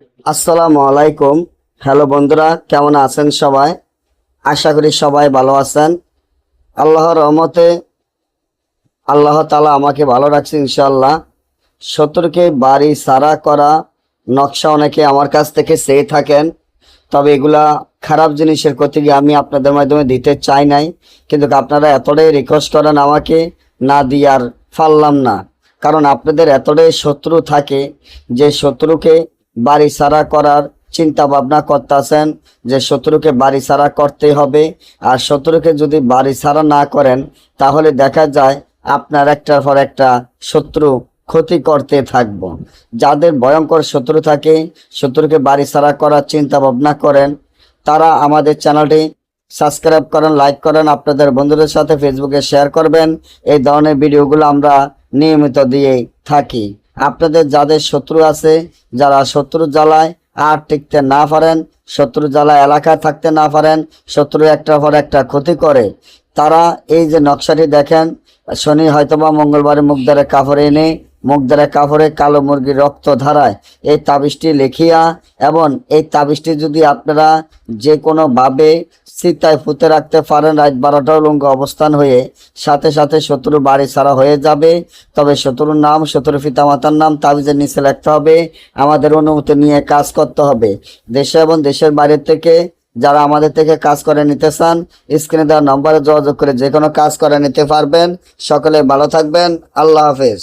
আসসালামু আলাইকুম। হ্যালো বন্ধুরা, কেমন আছেন সবাই? আশা করি সবাই ভালো আছেন। আল্লাহর রহমতে আল্লাহ তাআলা আমাকে ভালো রাখছে ইনশাআল্লাহ। শত্রুকে বাড়ি সারা করা নকশা অনেকে আমার কাছ থেকে চেয়ে থাকেন, তবে এগুলা খারাপ জিনিসের ক্ষতি আমি আপনাদের মাধ্যমে দিতে চাই নাই, কিন্তু আপনারা এতটাই রিকোয়েস্ট করেন আমাকে, না দিয়ে আর পারলাম না। কারণ আপনাদের এতটাই শত্রু থাকে যে শত্রুকে বাড়ি সারা করার চিন্তা ভাবনা করতেছেন, যে শত্রুকে বাড়ি সারা করতে হবে। আর শত্রুকে যদি বাড়ি সারা না করেন তাহলে দেখা যায় আপনার একটার পর একটা শত্রু ক্ষতি করতে থাকব। যাদের ভয়ঙ্কর শত্রু থাকে, শত্রুকে বাড়ি সারা করার চিন্তা ভাবনা করেন, তারা আমাদের চ্যানেলটি সাবস্ক্রাইব করেন, লাইক করেন, আপনাদের বন্ধুদের সাথে ফেসবুকে শেয়ার করবেন। এই ধরনের ভিডিওগুলো আমরা নিয়মিত দিয়ে থাকি। আপনাদের যাদের শত্রু আছে, যারা শত্রু জ্বালায় আর টিকতে না পারেন, শত্রু জ্বালায় এলাকায় থাকতে না পারেন, শত্রু একটার পর একটা ক্ষতি করে, তারা এই যে নকশাটি দেখেন, শনি হয়তোবা মঙ্গলবারে মুখ দ্বারা কাপড় এনে মুখ দ্বারা কাপড়ে কালো মুরগির রক্ত ধারায় এই তাবিজটি লিখিয়া, এবং এই তাবিজটি যদি আপনারা যে কোনোভাবে চিতায় পুঁতে রাখতে পারেন, রাত 12টা উলঙ্গ অবস্থান হয়ে, সাথে সাথে শত্রু বাড়ি ছাড়া হয়ে যাবে। তবে শত্রুর নাম, শত্রুর পিতামাতার নাম তাবিজের নিচে লিখতে হবে। আমাদের অনুমতি নিয়ে কাজ করতে হবে। দেশে এবং দেশের বাইরে থেকে যারা আমাদের থেকে কাজ করে নিতে চান, স্ক্রিনে দেওয়া নম্বরে যোগাযোগ করে যে কোনো কাজ করে নিতে পারবেন। সকলে ভালো থাকবেন। আল্লাহ হাফেজ।